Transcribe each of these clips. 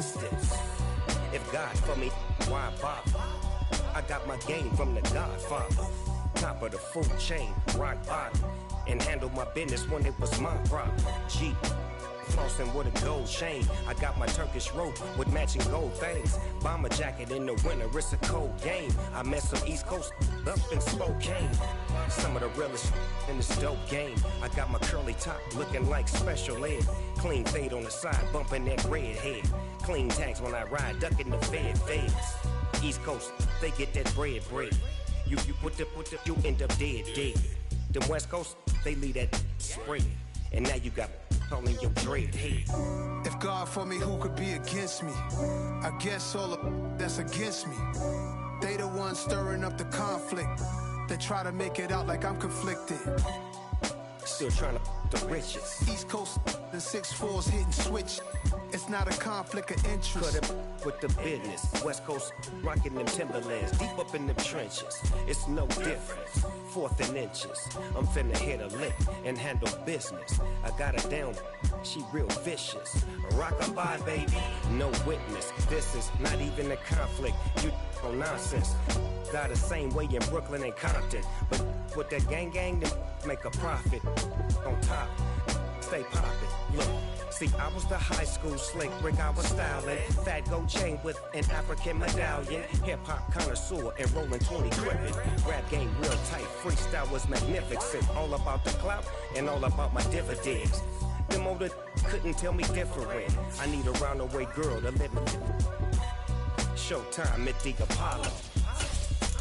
distance. If God for me, why bother? I got my game from the Godfather. Top of the food chain, rock bottom. And handle my business when it was my problem. G, flossing with a gold chain. I got my Turkish rope with matching gold things. Bomber jacket in the winter, it's a cold game. I met some East Coast up in Spokane. Some of the realest in this dope game. I got my curly top looking like special ed. Clean fade on the side, bumping that red head. Clean tags when I ride, ducking the feds. East Coast, they get that bread. You you end up dead. Them West Coast, they leave that spread. And now you got calling your dread head. If God for me, who could be against me? I guess all of that's against me. They the ones stirring up the conflict. They try to make it out like I'm conflicted. Still trying to the riches. East Coast and 6'4s hitting switch. It's not a conflict of interest. Cut it with the business. West Coast rocking them Timberlands, deep up in them trenches. It's no difference. 4th and inches. I'm finna hit a lick and handle business. I got her down. She real vicious. Rockabye, baby. No witness. This is not even a conflict. You on nonsense. Got the same way in Brooklyn and Compton. But with that gang, them make a profit. On top, stay poppin'. Look, see, I was the high school slick brick I was styling. Fat gold chain with an African medallion. Hip-hop connoisseur and rolling 20 cribbin'. Rap game real tight, freestyle was magnificent. All about the clout and all about my dividends. Them older couldn't tell me different. I need a roundaway girl to live with. Showtime at the Apollo.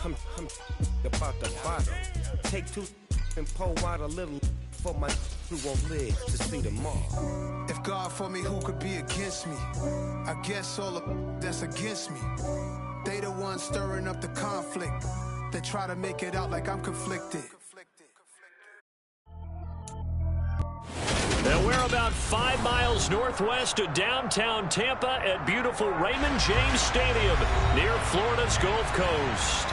I'm about the bottom. Take 2 and pull out a little for my who won't live to see tomorrow. If God for me, who could be against me? I guess all of that's against me. They the ones stirring up the conflict. They try to make it out like I'm conflicted. Now we're about 5 miles northwest of downtown Tampa at beautiful Raymond James Stadium near Florida's Gulf Coast.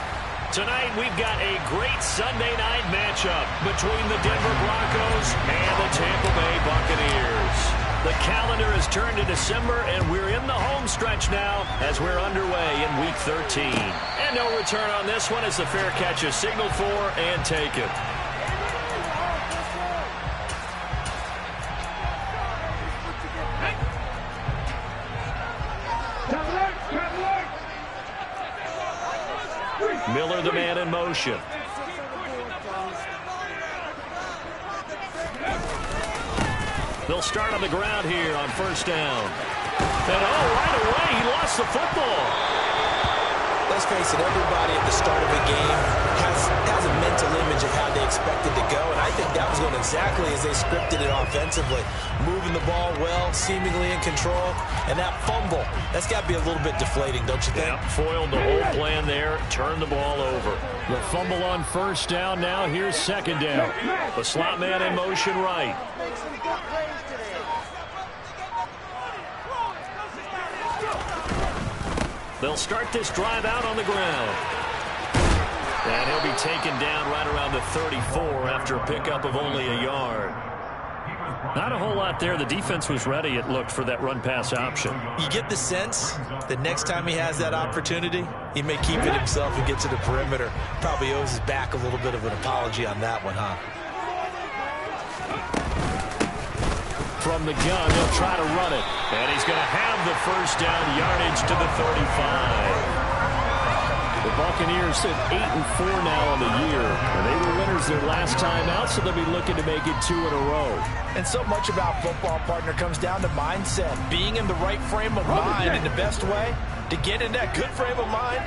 Tonight we've got a great Sunday night matchup between the Denver Broncos and the Tampa Bay Buccaneers. The calendar has turned to December and we're in the home stretch now as we're underway in Week 13. And no return on this one as the fair catch is signaled for and taken. Miller, the man in motion. They'll start on the ground here on first down. And right away, he lost the football. Let's face it, everybody at the start of a game has a mental image of how they expect it to go, and I think that was going exactly as they scripted it offensively. Moving the ball well, seemingly in control, and that fumble, that's got to be a little bit deflating, don't you think? Yeah, foiled the whole plan there, turned the ball over. The fumble on first down now, here's second down. The slot man in motion right. They'll start this drive out on the ground. And he'll be taken down right around the 34 after a pickup of only a yard. Not a whole lot there. The defense was ready, it looked, for that run-pass option. You get the sense that next time he has that opportunity, he may keep it himself and get to the perimeter. Probably owes his back a little bit of an apology on that one, huh? From the gun, he'll try to run it. And he's going to have the first down yardage to the 35. The Buccaneers sit 8-4 now on the year. And they were winners their last time out, so they'll be looking to make it 2 in a row. And so much about football, partner, comes down to mindset. Being in the right frame of mind, and the best way to get in that good frame of mind,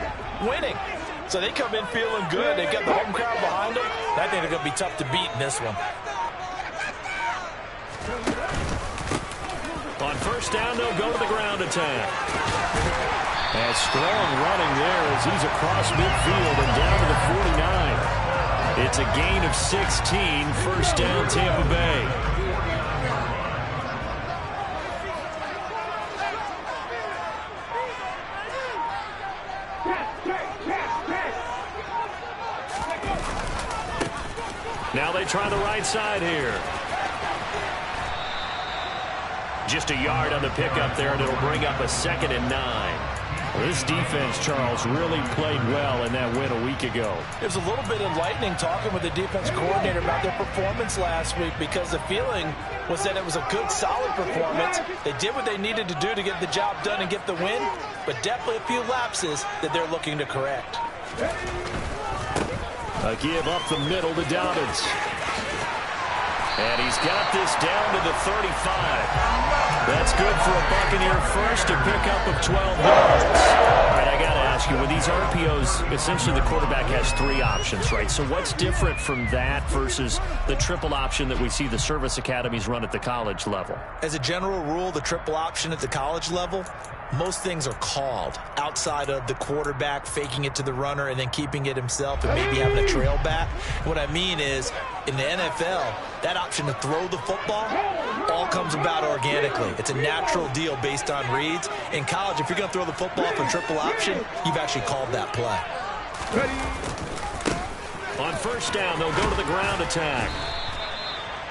winning. So they come in feeling good. They've got the home crowd behind them. I think they're going to be tough to beat in this one. On first down, they'll go to the ground attack. And strong running there as he's across midfield and down to the 49. It's a gain of 16, first down Tampa Bay. Now they try the right side here. Just a yard on the pickup there, and it'll bring up a 2nd and 9. Well, this defense, Charles, really played well in that win a week ago. It was a little bit enlightening talking with the defense coordinator about their performance last week, because the feeling was that it was a good, solid performance. They did what they needed to do to get the job done and get the win, but definitely a few lapses that they're looking to correct. A give up the middle to Dobbins. And he's got this down to the 35. That's good for a Buccaneer first, a pickup of 12 yards. All right, I got to ask you, with these RPOs, essentially the quarterback has 3 options, right? So what's different from that versus the triple option that we see the service academies run at the college level? As a general rule, the triple option at the college level, most things are called outside of the quarterback faking it to the runner and then keeping it himself and maybe having a trail back. What I mean is, in the NFL, that option to throw the football all comes about organically. It's a natural deal based on reads. In college, if you're going to throw the football for triple option, you've actually called that play. On first down, they'll go to the ground attack.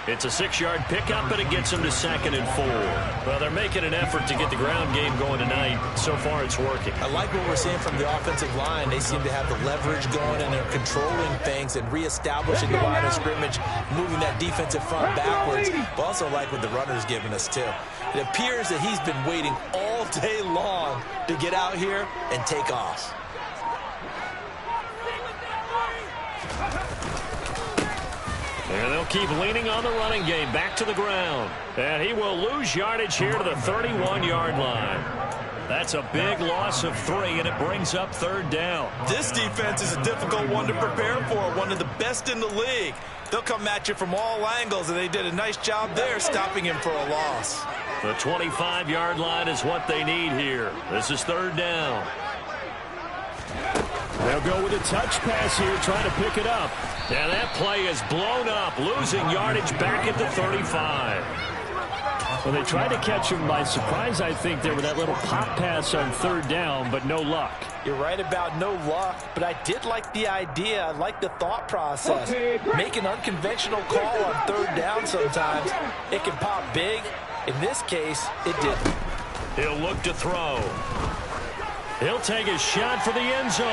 It's a 6-yard pickup, and it gets them to 2nd and 4. Well, they're making an effort to get the ground game going tonight. So far, it's working. I like what we're seeing from the offensive line. They seem to have the leverage going, and they're controlling things and reestablishing the line of scrimmage, moving that defensive front backwards. But also like what the runner's giving us, too. It appears that he's been waiting all day long to get out here and take off. And they'll keep leaning on the running game. Back to the ground. And he will lose yardage here to the 31-yard line. That's a big loss of 3, and it brings up 3rd down. This defense is a difficult one to prepare for, one of the best in the league. They'll come at you from all angles, and they did a nice job there stopping him for a loss. The 25-yard line is what they need here. This is 3rd down. They'll go with a touch pass here, trying to pick it up. And that play is blown up, losing yardage back at the 35. Well, they tried to catch him by surprise, I think, there with that little pop pass on 3rd down, but no luck. You're right about no luck, but I did like the idea. I like the thought process. Make an unconventional call on 3rd down sometimes. It can pop big. In this case, it didn't. He'll look to throw. He'll take a shot for the end zone.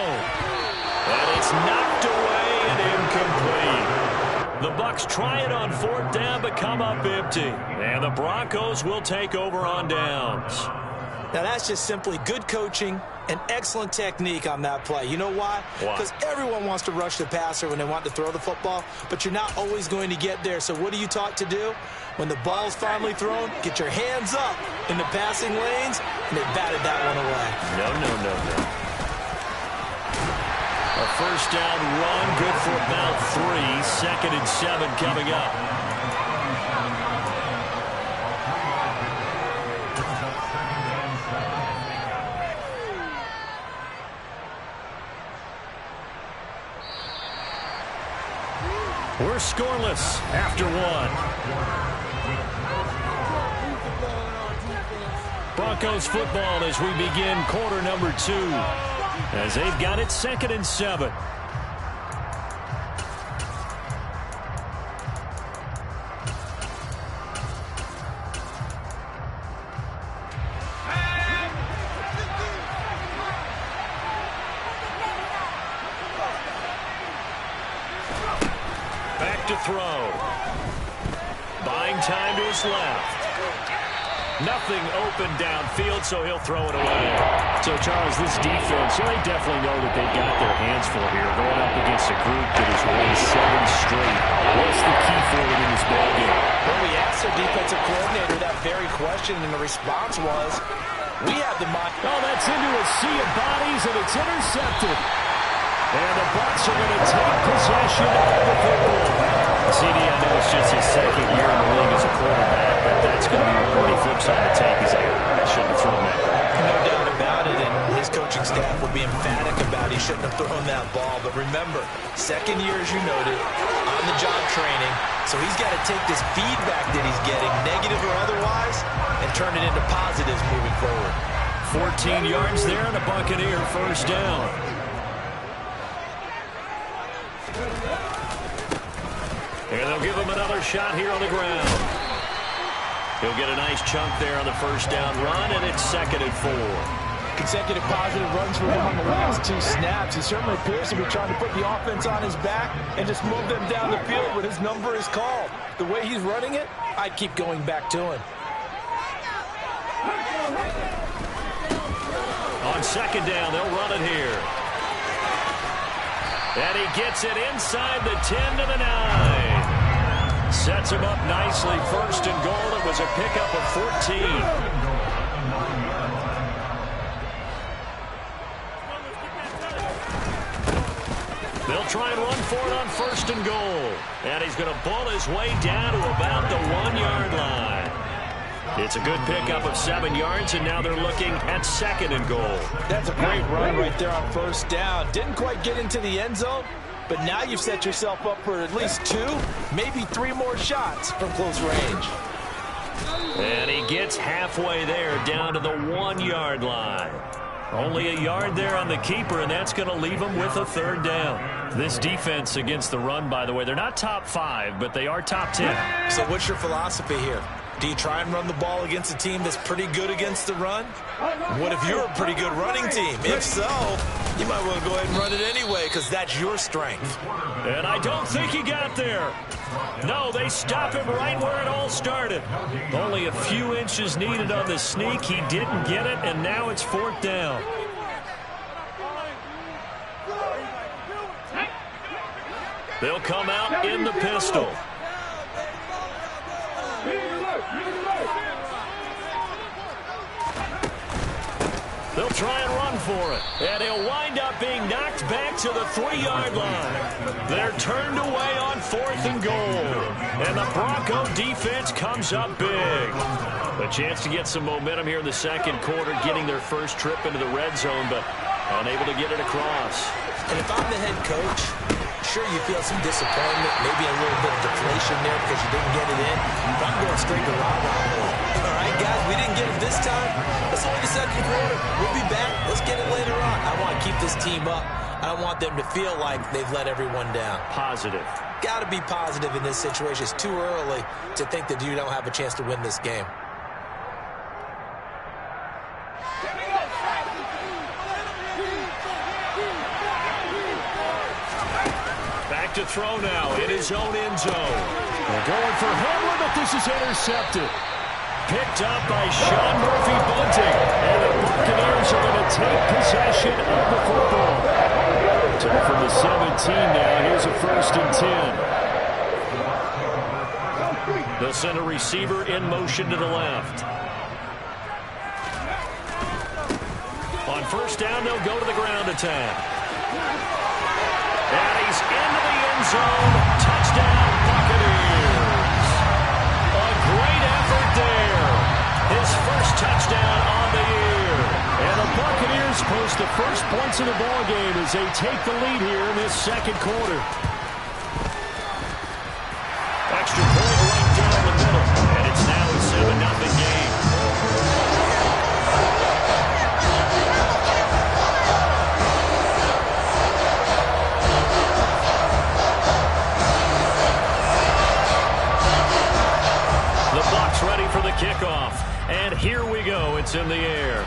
And it's knocked away and incomplete. The Bucs try it on 4th down, but come up empty. And the Broncos will take over on downs. Now that's just simply good coaching and excellent technique on that play. You know why? Because everyone wants to rush the passer when they want to throw the football, but you're not always going to get there. So what are you taught to do? When the ball's finally thrown, get your hands up in the passing lanes, and they batted that one away. No. A 1st down run, good for about 3. 2nd and 7 coming up. We're scoreless after 1. Broncos football as we begin quarter number 2. As they've got it 2nd and 7. Back to throw. Buying time to his left. Nothing open downfield, so he'll throw it away. So, Charles, this defense, they definitely know that they've got their hands full here, going up against a group that has won 7 straight. What's the key for them in this ballgame? Well, we asked their defensive coordinator that very question, and the response was, we have the mind. Oh, that's into a sea of bodies, and it's intercepted. And the Bucs are going to take possession of the football. CD, I know it's just his 2nd year in the league as a quarterback, but that's going to be one when he flips on the tape. He's like, I shouldn't have thrown that. No doubt about it, and his coaching staff will be emphatic about he shouldn't have thrown that ball. But remember, 2nd year, as you noted, on-the-job training, so he's got to take this feedback that he's getting, negative or otherwise, and turn it into positives moving forward. 14 yards there and a Buccaneer 1st down. And they'll give him another shot here on the ground. He'll get a nice chunk there on the first down run, and it's 2nd and 4. Consecutive positive runs for him on the last 2 snaps. He certainly appears to be trying to put the offense on his back and just move them down the field when his number is called. The way he's running it, I'd keep going back to him. On 2nd down, they'll run it here. And he gets it inside the 10 to the 9. Sets him up nicely. 1st and goal. It was a pickup of 14. They'll try and run for it on 1st and goal. And he's going to bull his way down to about the 1-yard line. It's a good pickup of 7 yards, and now they're looking at 2nd and goal. That's a great run right there on 1st down. Didn't quite get into the end zone, but now you've set yourself up for at least 2, maybe 3 more shots from close range. And he gets halfway there, down to the 1-yard line. Only a yard there on the keeper, and that's going to leave him with a 3rd down. This defense against the run, by the way, they're not top 5, but they are top 10. So what's your philosophy here? Do you try and run the ball against a team that's pretty good against the run? What if you're a pretty good running team? If so, you might want to go ahead and run it anyway because that's your strength. And I don't think he got there. No, they stop him right where it all started. Only a few inches needed on the sneak. He didn't get it, and now it's 4th down. They'll come out in the pistol. They'll try and run for it. And he'll wind up being knocked back to the 3-yard line. They're turned away on 4th and goal. And the Bronco defense comes up big. A chance to get some momentum here in the 2nd quarter, getting their first trip into the red zone, but unable to get it across. And if I'm the head coach, sure you feel some disappointment, maybe a little bit of deflation there because you didn't get it in. But I'm going straight to rah-rah mode. All right, guys, we didn't get it this time. It's only the 2nd quarter. We'll be back. Let's get it later on. I want to keep this team up. I don't want them to feel like they've let everyone down. Positive. Got to be positive in this situation. It's too early to think that you don't have a chance to win this game. Back to throw now in his own end zone. They're going for Hamler, but this is intercepted. Picked up by Sean Murphy-Bunting. And the Buccaneers are going to take possession of the football. Took from the 17 now. Here's a 1st and 10. They'll send a receiver in motion to the left. On 1st down, they'll go to the ground attack. And he's into the end zone. Touchdown, Buccaneers. A great effort there. His first touchdown on the year. And the Buccaneers post the first points of the ball game as they take the lead here in this 2nd quarter. Extra point right down the middle. And it's now a 7-0 game. Ready for the kickoff. And here we go. It's in the air.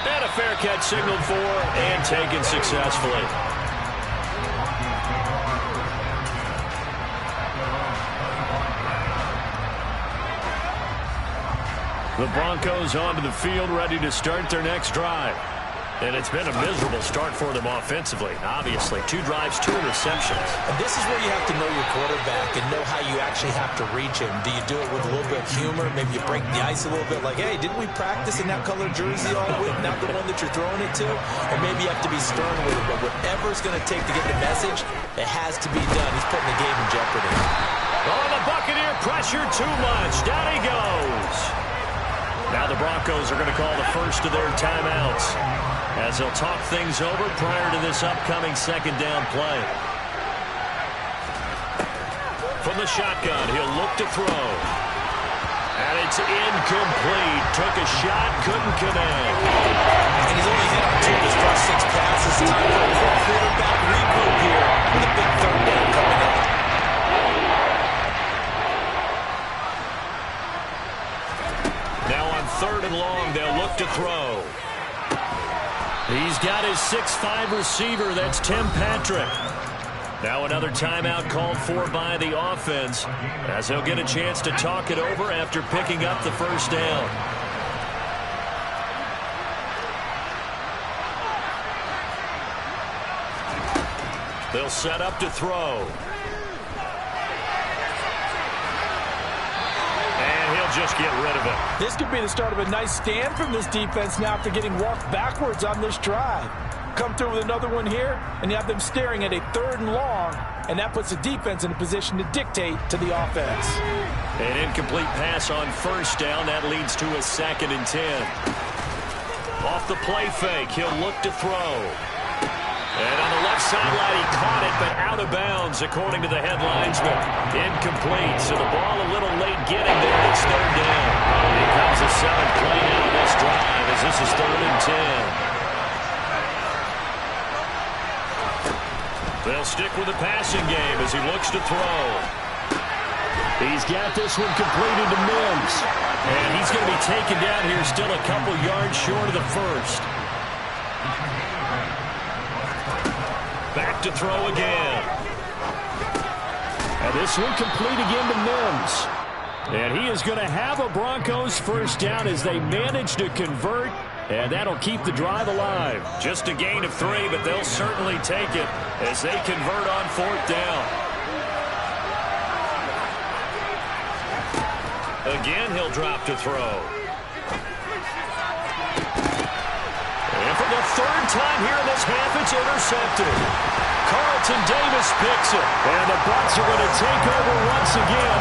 And a fair catch signaled for and taken successfully. The Broncos onto the field, ready to start their next drive. And it's been a miserable start for them offensively. Obviously, 2 drives, 2 interceptions. And this is where you have to know your quarterback and know how you actually have to reach him. Do you do it with a little bit of humor? Maybe you break the ice a little bit like, hey, didn't we practice in that color jersey all week? Not the one that you're throwing it to? Or maybe you have to be stern with it. But whatever it's going to take to get the message, it has to be done. He's putting the game in jeopardy. Oh, the Buccaneer pressure too much. Down he goes. Now the Broncos are going to call the first of their timeouts, as they'll talk things over prior to this upcoming 2nd down play. From the shotgun, he'll look to throw. And it's incomplete. Took a shot, couldn't connect. And he's only hit on 2 of his first 6 passes. Time for a quick quarterback regroup here with a big 3rd down coming up. and long. They'll look to throw. He's got his 6'5" receiver. That's Tim Patrick. Now another timeout called for by the offense, as he'll get a chance to talk it over after picking up the first down. They'll set up to throw. And he'll just get rid of it. This could be the start of a nice stand from this defense now after getting walked backwards on this drive. Come through with another one here, and you have them staring at a 3rd and long, and that puts the defense in a position to dictate to the offense. An incomplete pass on first down. That leads to a 2nd and 10. Off the play fake, he'll look to throw. And on the left sideline, he caught it, but out of bounds, according to the head linesman. Incomplete, so the ball a little late getting there. It's 3rd down. Here comes the 7th play now of this drive, as this is 3rd and 10. They'll stick with the passing game as he looks to throw. He's got this one completed to Mims. And he's going to be taken down here, still a couple yards short of the first. Back to throw again. And this one complete again to Mims. And he is going to have a Broncos first down as they manage to convert. And that'll keep the drive alive. Just a gain of 3, but they'll certainly take it as they convert on 4th down. Again, he'll drop to throw. And for the 3rd time here in this half, it's intercepted. Carlton Davis picks it. And the Bucs are going to take over once again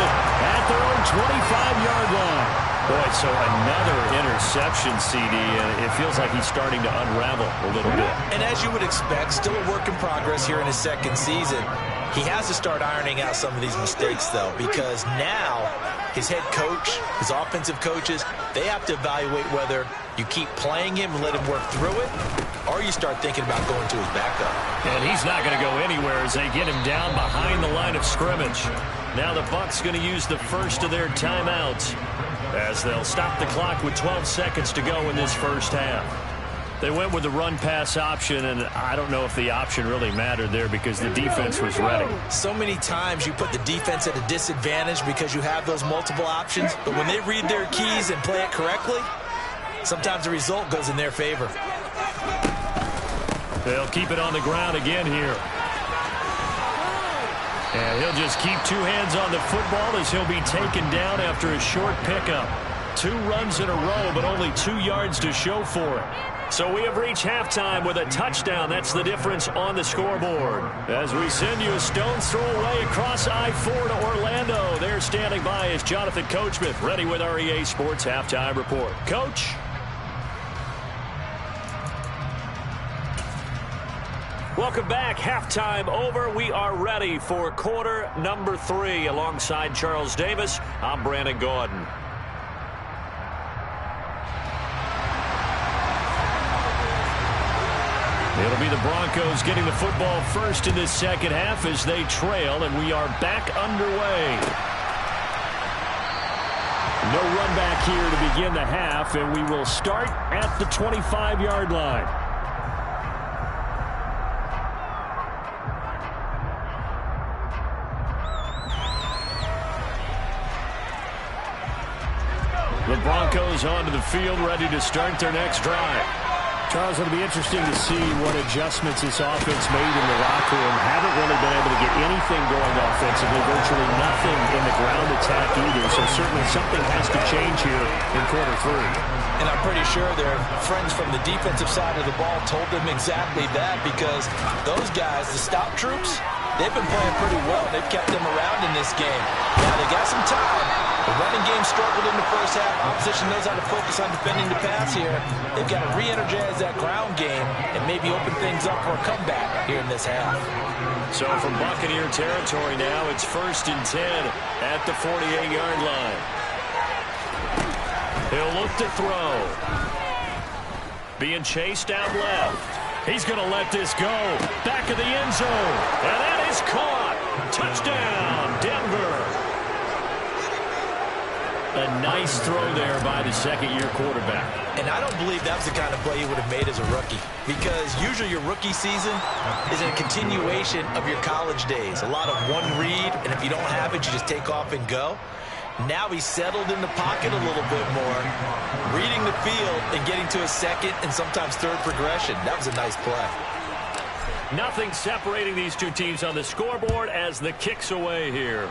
at their own 25-yard line. Boy, so another interception, CD, and it feels like he's starting to unravel a little bit. And as you would expect, still a work in progress here in his 2nd season. He has to start ironing out some of these mistakes, though, because now his head coach, his offensive coaches, they have to evaluate whether you keep playing him and let him work through it, or you start thinking about going to his backup. And he's not going to go anywhere as they get him down behind the line of scrimmage. Now the Bucs going to use the first of their timeouts, as they'll stop the clock with 12 seconds to go in this first half. They went with the run-pass option, and I don't know if the option really mattered there because the defense was ready. So many times you put the defense at a disadvantage because you have those multiple options, but when they read their keys and play it correctly, sometimes the result goes in their favor. They'll keep it on the ground again here. And he'll just keep 2 hands on the football as he'll be taken down after a short pickup. 2 runs in a row, but only 2 yards to show for it. So we have reached halftime with a touchdown. That's the difference on the scoreboard. As we send you a stone's throw away across I-4 to Orlando. There standing by is Jonathan Coachman, ready with our EA Sports Halftime Report. Coach? Welcome back. Halftime over. We are ready for quarter number 3. Alongside Charles Davis, I'm Brandon Gordon. It'll be the Broncos getting the football first in this second half as they trail, and we are back underway. No run back here to begin the half, and we will start at the 25-yard line. The Broncos onto the field, ready to start their next drive. Charles, it'll be interesting to see what adjustments this offense made in the locker room. Haven't really been able to get anything going offensively, virtually nothing in the ground attack either. So certainly something has to change here in quarter 3. And I'm pretty sure their friends from the defensive side of the ball told them exactly that, because those guys, the stop troops, they've been playing pretty well. They've kept them around in this game. Now they got some time. The running game struggled in the first half. Opposition knows how to focus on defending the pass here. They've got to re-energize that ground game and maybe open things up for a comeback here in this half. So from Buccaneer territory now, it's 1st and 10 at the 48-yard line. He'll look to throw. Being chased out left. He's going to let this go. Back of the end zone. And that is caught. Touchdown, Denver. A nice throw there by the second-year quarterback. And I don't believe that was the kind of play he would have made as a rookie, because usually your rookie season is a continuation of your college days. A lot of one read, and if you don't have it, you just take off and go. Now he's settled in the pocket a little bit more, reading the field and getting to a second and sometimes third progression. That was a nice play. Nothing separating these two teams on the scoreboard as the kick's away here.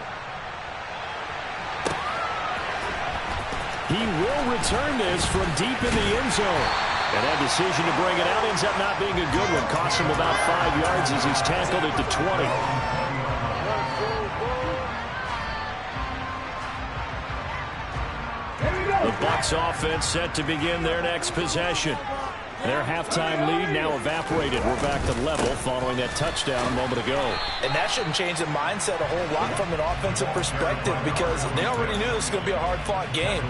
He will return this from deep in the end zone. And that decision to bring it out ends up not being a good one. Cost him about 5 yards as he's tackled at the 20. The Bucs offense set to begin their next possession. Their halftime lead now evaporated. We're back to level following that touchdown a moment ago. And that shouldn't change the mindset a whole lot from an offensive perspective, because they already knew this was going to be a hard-fought game.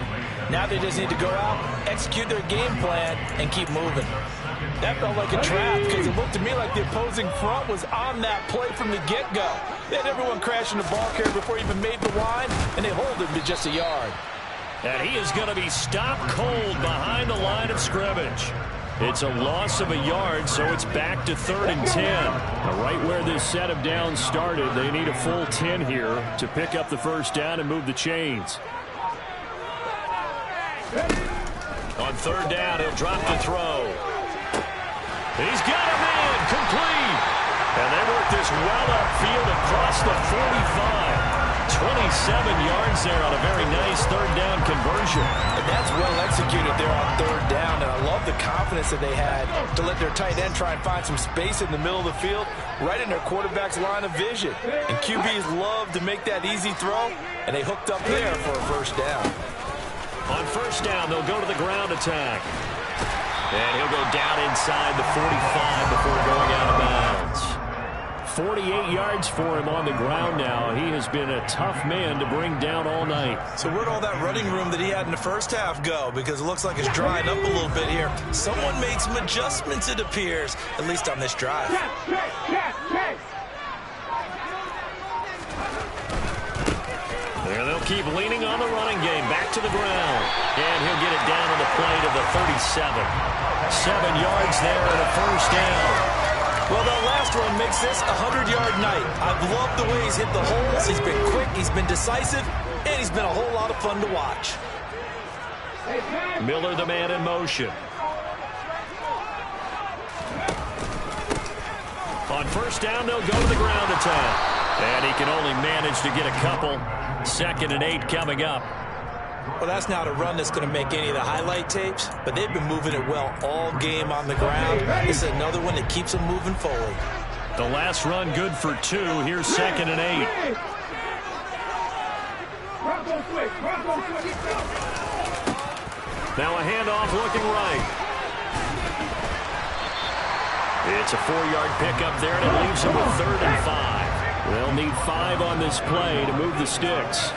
Now they just need to go out, execute their game plan, and keep moving. That felt like a trap, because it looked to me like the opposing front was on that play from the get-go. They had everyone crashing the ball carrier before he even made the line, and they hold him to just a yard. And he is going to be stopped cold behind the line of scrimmage. It's a loss of a yard, so it's back to 3rd and 10. Right where this set of downs started, they need a full 10 here to pick up the first down and move the chains. On 3rd down, he'll drop the throw. He's got a man, complete. And they work this well upfield across the 45. 27 yards there on a very nice 3rd down conversion. And that's well executed there on 3rd down. And I love the confidence that they had to let their tight end try and find some space in the middle of the field, right in their quarterback's line of vision. And QBs love to make that easy throw, and they hooked up there for a first down. On 1st down, they'll go to the ground attack. And he'll go down inside the 45 before going out of bounds. 48 yards for him on the ground now. He has been a tough man to bring down all night. So where'd all that running room that he had in the first half go? Because it looks like it's drying up a little bit here. Someone made some adjustments, it appears, at least on this drive. There they'll keep leaning on the running game. Back to the ground. And he'll get it down on the play to the 37. 7 yards there and a first down. Well, that last run makes this a 100-yard night. I've loved the way he's hit the holes. He's been quick, he's been decisive, and he's been a whole lot of fun to watch. Miller, the man in motion. On 1st down, they'll go to the ground attack. And he can only manage to get a couple. 2nd and 8 coming up. Well, that's not a run that's going to make any of the highlight tapes, but they've been moving it well all game on the ground. This is another one that keeps them moving forward. The last run good for 2. Here's 2nd and 8. Now a handoff looking right. It's a 4-yard pickup there, and it leaves him with 3rd and 5. They'll need 5 on this play to move the sticks.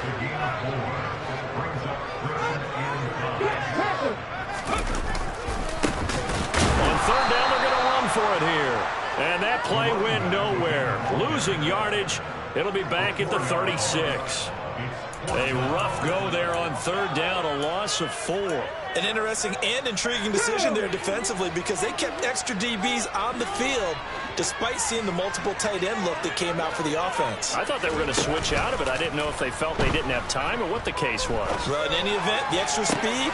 On 3rd down, they're going to run for it here. And that play went nowhere. Losing yardage. It'll be back at the 36. A rough go there on 3rd down, a loss of 4. An interesting and intriguing decision there defensively, because they kept extra DBs on the field despite seeing the multiple tight end look that came out for the offense. I thought they were going to switch out of it. I didn't know if they felt they didn't have time or what the case was. Well, in any event, the extra speed.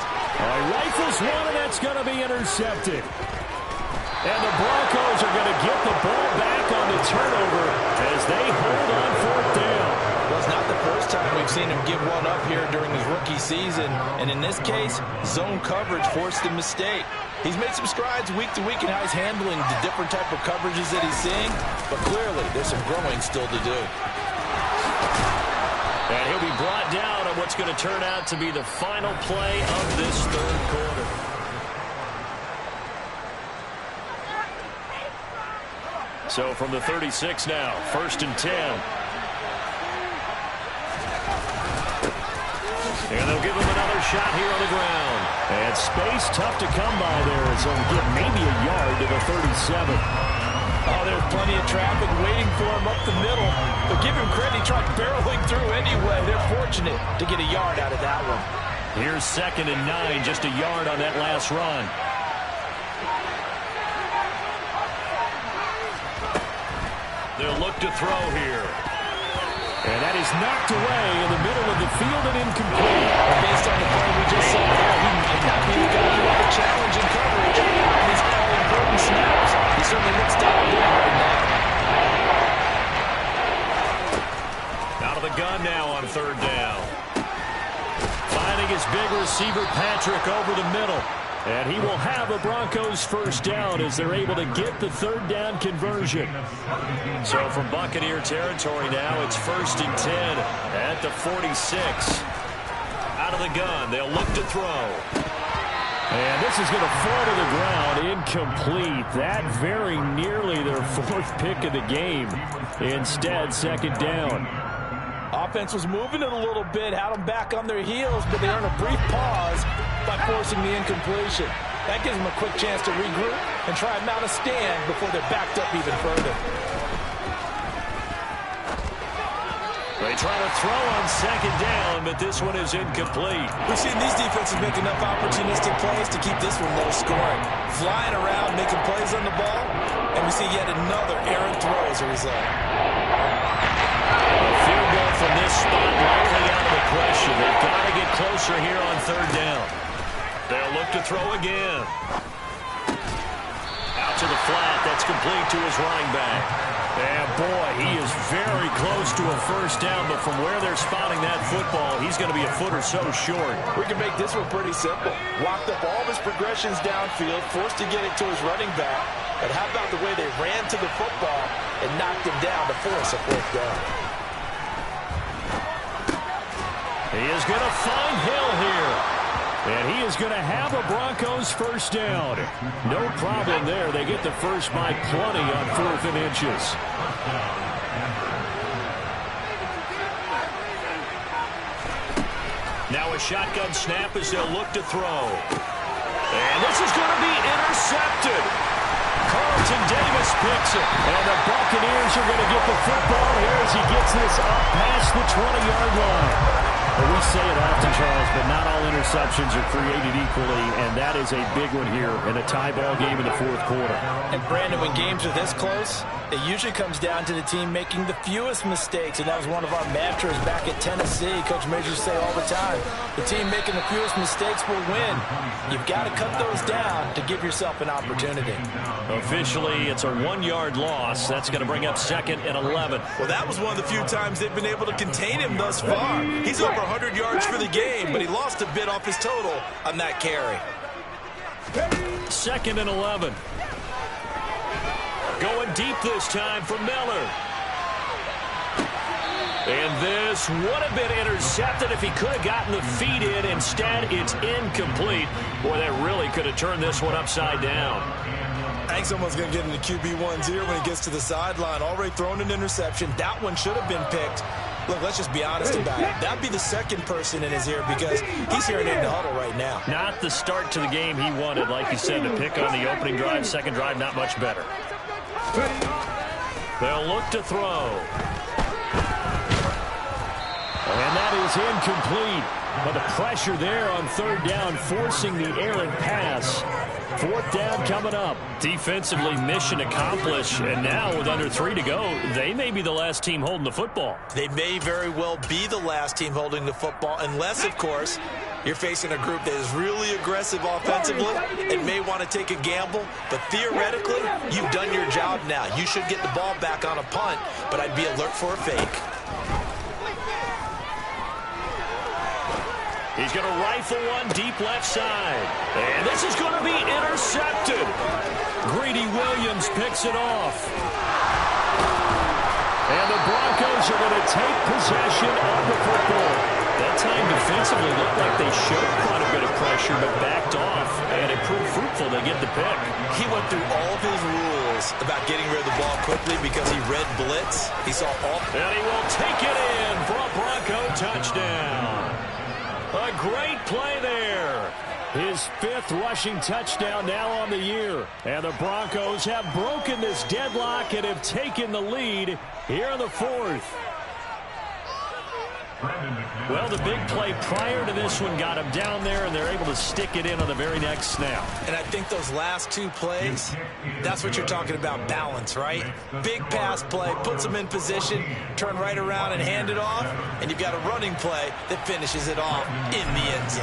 Rifles one, and that's going to be intercepted. And the Broncos are going to get the ball back on the turnover as they hold on 4th down. Well, it's not the first time we've seen him give one up here during his rookie season. And in this case, zone coverage forced the mistake. He's made some strides week to week in how he's handling the different type of coverages that he's seeing. But clearly, there's some growing still to do. And he'll be brought down on what's going to turn out to be the final play of this 3rd quarter. So from the 36 now, 1st and 10. And they'll give him another shot here on the ground. And space tough to come by there. So he'll get maybe a yard to the 37. Oh, there's plenty of traffic waiting for him up the middle. But give him credit, he tried barreling through anyway. They're fortunate to get a yard out of that one. Here's 2nd and 9, just a yard on that last run. They'll look to throw here. And that is knocked away in the middle of the field and incomplete. Based on the play we just saw there, he might not be the guy with a challenge in coverage on these all-important snaps. He certainly looks dialed in right now. Out of the gun now on 3rd down. Finding his big receiver, Patrick, over the middle. And he will have a Broncos 1st down as they're able to get the 3rd down conversion. So from Buccaneer territory now, it's 1st and 10 at the 46. Out of the gun, they'll look to throw. And this is going to fall to the ground, incomplete. That very nearly their 4th pick of the game. Instead, 2nd down. Offense was moving it a little bit, had them back on their heels, but they earned a brief pause by forcing the incompletion. That gives them a quick chance to regroup and try and mount a stand before they're backed up even further. They try to throw on 2nd down, but this one is incomplete. We've seen these defenses make enough opportunistic plays to keep this one low scoring. Flying around, making plays on the ball, and we see yet another errant throw as a result. A field goal from this spot likely out of the question. They've got to get closer here on 3rd down. They'll look to throw again. Out to the flat. That's complete to his running back. And boy, he is very close to a 1st down, but from where they're spotting that football, he's going to be a foot or so short. We can make this one pretty simple. Walked up all of his progressions downfield, forced to get it to his running back. But how about the way they ran to the football and knocked him down to force a 4th down? He is going to find Hill here. And he is going to have a Broncos 1st down. No problem there. They get the first by plenty on 4th and inches. Now a shotgun snap as they'll look to throw. And this is going to be intercepted. Carlton Davis picks it. And the Buccaneers are going to get the football here as he gets this up past the 20-yard line. Well, we say it often, Charles, but not all interceptions are created equally, and that is a big one here in a tie ball game in the 4th quarter. And, Brandon, when games are this close, it usually comes down to the team making the fewest mistakes, and that was one of our mantras back at Tennessee. Coach Major used to say all the time, the team making the fewest mistakes will win. You've got to cut those down to give yourself an opportunity. Officially, it's a 1-yard loss. That's going to bring up 2nd and 11. Well, that was one of the few times they've been able to contain him thus far. He's over 100 yards for the game, but he lost a bit off his total on that carry. 2nd and 11. Going deep this time for Miller. And this would have been intercepted if he could have gotten the feet in. Instead, it's incomplete. Boy, that really could have turned this one upside down. I think someone's going to get into QB1's here when he gets to the sideline. Already thrown an interception. That one should have been picked. Look, let's just be honest about it. That'd be the second person in his ear because he's hearing it in the huddle right now. Not the start to the game he wanted. Like you said, to pick on the opening drive, 2nd drive, not much better. They'll look to throw. And that is incomplete. But the pressure there on 3rd down, forcing the errant pass. 4th down coming up. Defensively, mission accomplished. And now with under 3 to go, they may be the last team holding the football. They may very well be the last team holding the football, unless, of course, you're facing a group that is really aggressive offensively and may want to take a gamble. But theoretically, you've done your job now. You should get the ball back on a punt, but I'd be alert for a fake. He's going to rifle one deep left side. And this is going to be intercepted. Greedy Williams picks it off. And the Broncos are going to take possession of the football. That time defensively looked like they showed quite a bit of pressure, but backed off. And it proved fruitful to get the pick. He went through all of his rules about getting rid of the ball quickly because he read blitz. He saw all. And he will take it in for a Bronco touchdown. A great play there. His 5th rushing touchdown now on the year. And the Broncos have broken this deadlock and have taken the lead here in the 4th. Well, the big play prior to this one got him down there, and they're able to stick it in on the very next snap. And I think those last two plays, that's what you're talking about, balance, right? Big pass play, puts them in position, turn right around and hand it off, and you've got a running play that finishes it off in the end zone.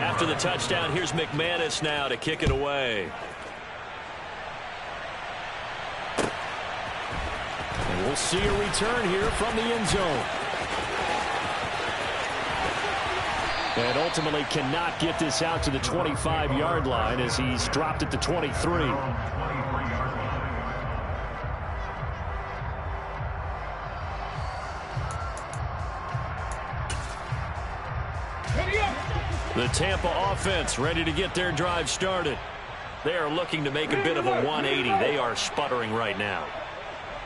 After the touchdown, here's McManus now to kick it away. And we'll see a return here from the end zone. And ultimately cannot get this out to the 25-yard line as he's dropped at the 23. The Tampa offense ready to get their drive started. They are looking to make a bit of a 180. They are sputtering right now.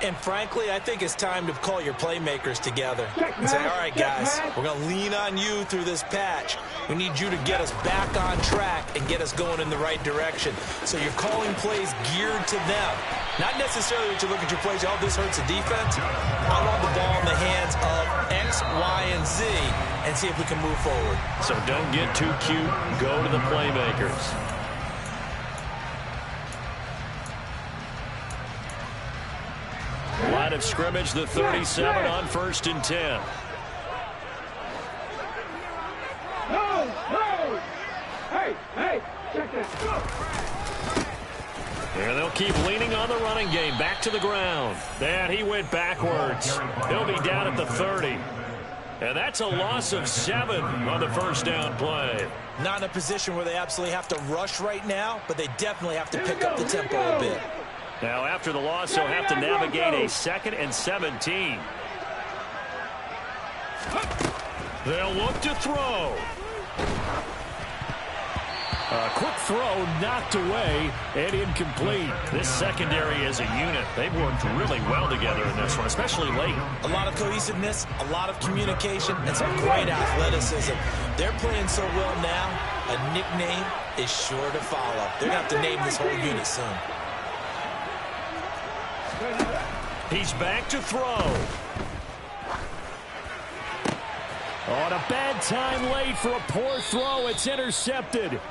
And frankly, I think it's time to call your playmakers together and say, all right, guys, we're going to lean on you through this patch. We need you to get us back on track and get us going in the right direction. So you're calling plays geared to them. Not necessarily that you look at your plays, oh, this hurts the defense. I want the ball in the hands of X, Y, and Z and see if we can move forward. So don't get too cute. Go to the playmakers. Line of scrimmage, the 37 on 1st and 10. And they'll keep leaning on the running game. Back to the ground. And he went backwards. He'll be down at the 30. And that's a loss of 7 on the first down play. Not in a position where they absolutely have to rush right now, but they definitely have to pick up the tempo a bit. Now, after the loss, they'll have to navigate a 2nd and 17. They'll look to throw. A quick throw knocked away and incomplete. This secondary as a unit, they've worked really well together in this one, especially late. A lot of cohesiveness, a lot of communication, and some great athleticism. They're playing so well now, a nickname is sure to follow. They're going to have to name this whole unit soon. He's back to throw. On a bad time late for a poor throw. It's intercepted.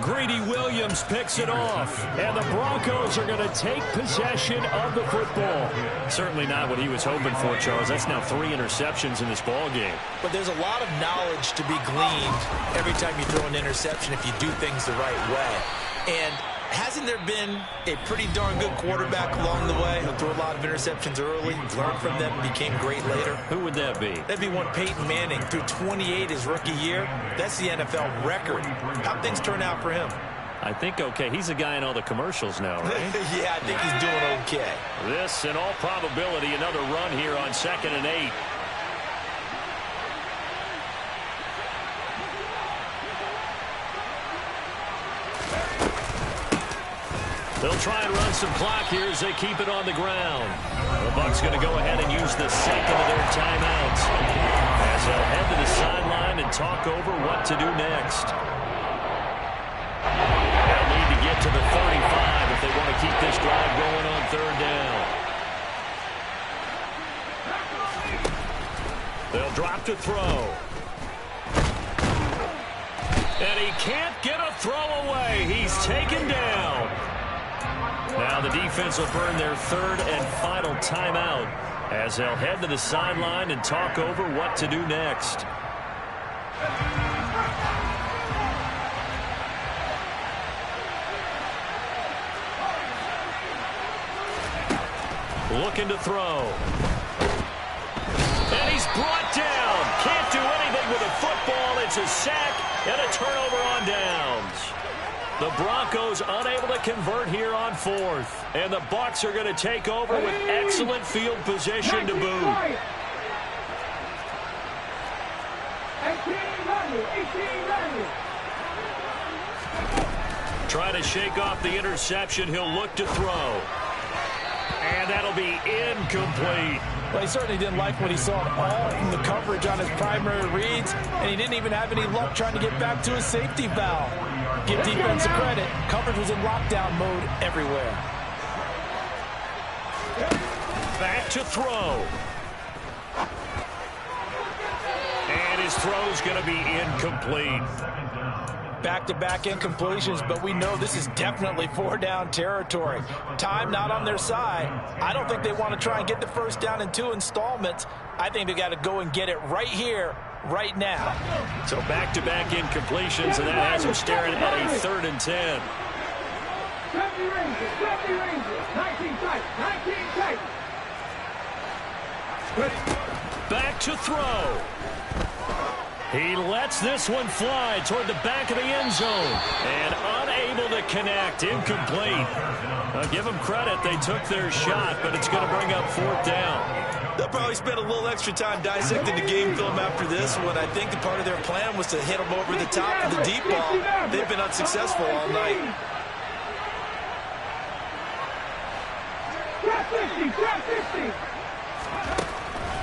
Greedy Williams picks it off. And the Broncos are going to take possession of the football. Certainly not what he was hoping for, Charles. That's now 3 interceptions in this ball game. But there's a lot of knowledge to be gleaned every time you throw an interception if you do things the right way. And hasn't there been a pretty darn good quarterback along the way who threw a lot of interceptions early, learned from them, and became great later? Who would that be? That'd be one Peyton Manning, threw 28 his rookie year. That's the NFL record. How'd things turn out for him? I think okay. He's a guy in all the commercials now, right? Yeah, I think he's doing okay. This, in all probability, another run here on 2nd and 8. They'll try and run some clock here as they keep it on the ground. The Bucs going to go ahead and use the 2nd of their timeouts as they'll head to the sideline and talk over what to do next. They'll need to get to the 35 if they want to keep this drive going on 3rd down. They'll drop to throw. And he can't get a throw away. He's taken down. Now the defense will burn their 3rd and final timeout as they'll head to the sideline and talk over what to do next. Looking to throw. And he's brought down. Can't do anything with a football. It's a sack and a turnover on downs. The Broncos unable to convert here on 4th. And the Bucs are going to take over with excellent field position to boot. Trying to shake off the interception. He'll look to throw. And that'll be incomplete. Well, he certainly didn't like what he saw at all from the coverage on his primary reads, and he didn't even have any luck trying to get back to his safety valve. Give defense credit. Coverage was in lockdown mode everywhere. Back to throw. his throw's going to be incomplete. Back-to-back incompletions, but we know this is definitely 4-down territory. Time not on their side. I don't think they want to try and get the first down in 2 installments. I think they got to go and get it right here, right now. So back-to-back incompletions, and that has him staring at a 3rd and 10. 70 Rangers, 19 tight, 19 tight. Back to throw. He lets this one fly toward the back of the end zone. And unable to connect. Incomplete. I'll give them credit. They took their shot, but it's going to bring up 4th down. They'll probably spend a little extra time dissecting the game film after this one. I think the part of their plan was to hit them over the top of the deep ball. They've been unsuccessful all night. Drop 50.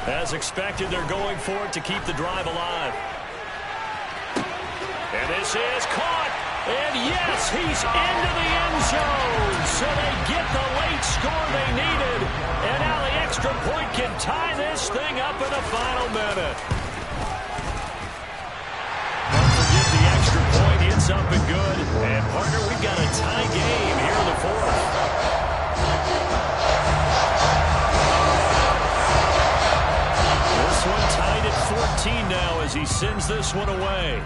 As expected, they're going for it to keep the drive alive. And this is caught. And yes, he's into the end zone. So they get the late score they needed. And now the extra point can tie this thing up in the final minute. Don't forget the extra point. It's up and good. And partner, we've got a tie game here in the 4th. This one tied at 14 now as he sends this one away.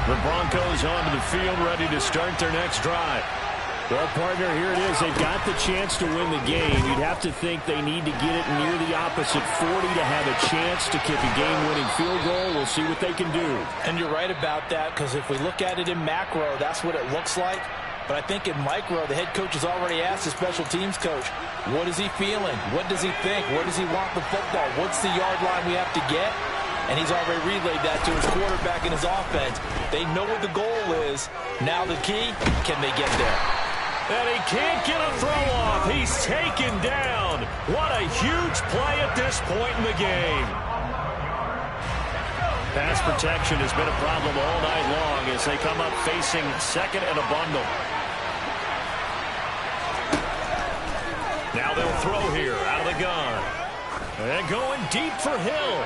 The Broncos onto the field, ready to start their next drive. Well, partner, here it is. They've got the chance to win the game. You'd have to think they need to get it near the opposite 40 to have a chance to kick a game-winning field goal. We'll see what they can do. And you're right about that, because if we look at it in macro, that's what it looks like. But I think in micro, the head coach has already asked the special teams coach, what is he feeling? What does he think? Where does he want the football? What's the yard line we have to get? And he's already relayed that to his quarterback and his offense. They know what the goal is. Now the key, can they get there? And he can't get a throw off. He's taken down. What a huge play at this point in the game. Pass protection has been a problem all night long as they come up facing 2nd and a bundle. Now they'll throw here out of the gun. And going deep for Hill.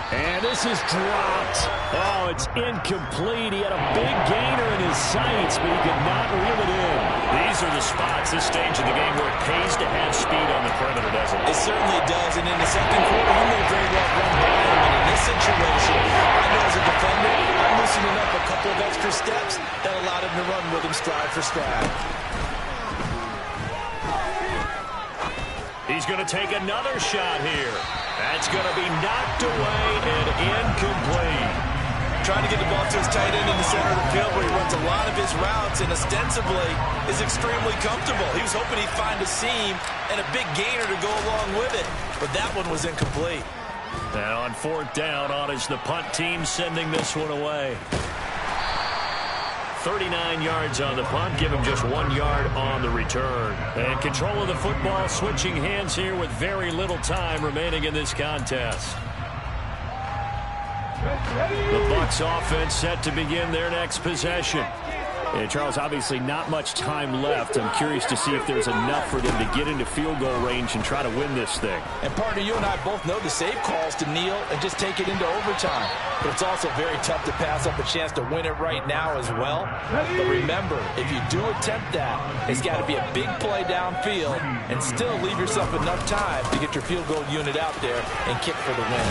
And this is dropped. Oh, it's incomplete. He had a big gainer in his sights, but he could not reel it in. These are the spots, this stage of the game, where it pays to have speed on the perimeter, doesn't it? It certainly does. And in the second quarter, he may very well run by him. And in this situation, I know as a defender, I'm loosening up a couple of extra steps that allowed him to run with him stride for stride. He's going to take another shot here. That's going to be knocked away and incomplete. Trying to get the ball to his tight end in the center of the field where he runs a lot of his routes and ostensibly is extremely comfortable. He was hoping he'd find a seam and a big gainer to go along with it, but that one was incomplete. Now on 4th down, on is the punt team sending this one away. 39 yards on the punt, give him just 1 yard on the return. And control of the football, switching hands here with very little time remaining in this contest. The Bucs offense set to begin their next possession. And Charles, obviously not much time left. I'm curious to see if there's enough for them to get into field goal range and try to win this thing. And partner, you and I both know the save calls to kneel and just take it into overtime. But it's also very tough to pass up a chance to win it right now as well. But remember, if you do attempt that, it's got to be a big play downfield and still leave yourself enough time to get your field goal unit out there and kick for the win.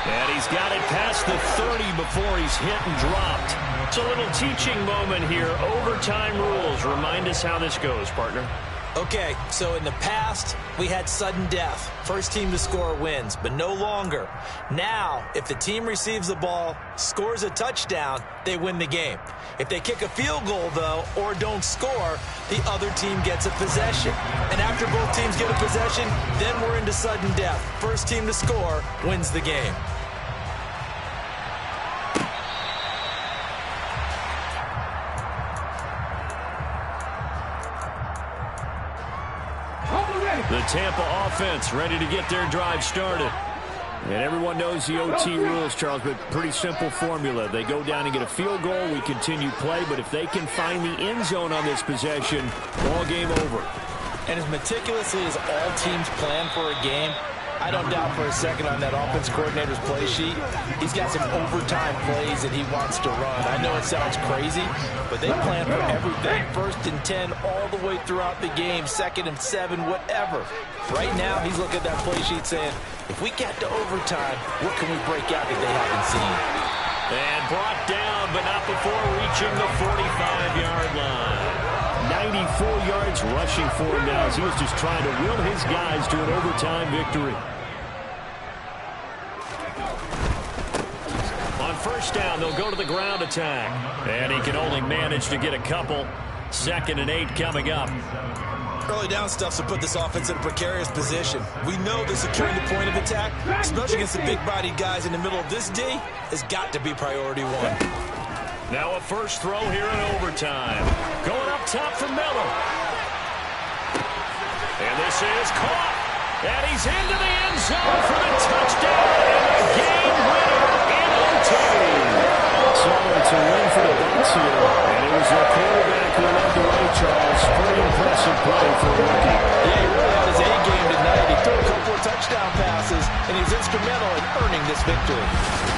And he's got it past the 30 before he's hit and dropped. It's a little teaching moment here. Overtime rules. Remind us how this goes, partner. Okay, so in the past, we had sudden death. First team to score wins, but no longer. Now, if the team receives the ball, scores a touchdown, they win the game. If they kick a field goal, though, or don't score, the other team gets a possession. And after both teams get a possession, then we're into sudden death. First team to score wins the game. The Tampa offense ready to get their drive started. And everyone knows the OT rules, Charles, but pretty simple formula. They go down and get a field goal, we continue play, but if they can find the end zone on this possession, ball game over. And as meticulously as all teams plan for a game, I don't doubt for a second on that offense coordinator's play sheet, he's got some overtime plays that he wants to run. I know it sounds crazy, but they plan for everything. 1st and 10 all the way throughout the game, 2nd and 7, whatever. Right now, he's looking at that play sheet saying, if we get to overtime, what can we break out that they haven't seen? And brought down, but not before reaching the 45-yard line. 94 yards rushing for him now as he was just trying to will his guys to an overtime victory. On 1st down, they'll go to the ground attack. And he can only manage to get a couple. 2nd and 8 coming up. Early down stuff to put this offense in a precarious position. We know the securing the point of attack, especially against the big-bodied guys in the middle of this D, has got to be priority 1. Now a first throw here in overtime. Going up top for Miller. And this is caught. And he's into the end zone for the touchdown and the game winner in OT. So it's a win for the Bucs here. And it was their quarterback who led the way, Charles. Pretty impressive play for a rookie. Yeah, he really had his A-game tonight. He threw a couple of touchdown passes, and he's instrumental in earning this victory.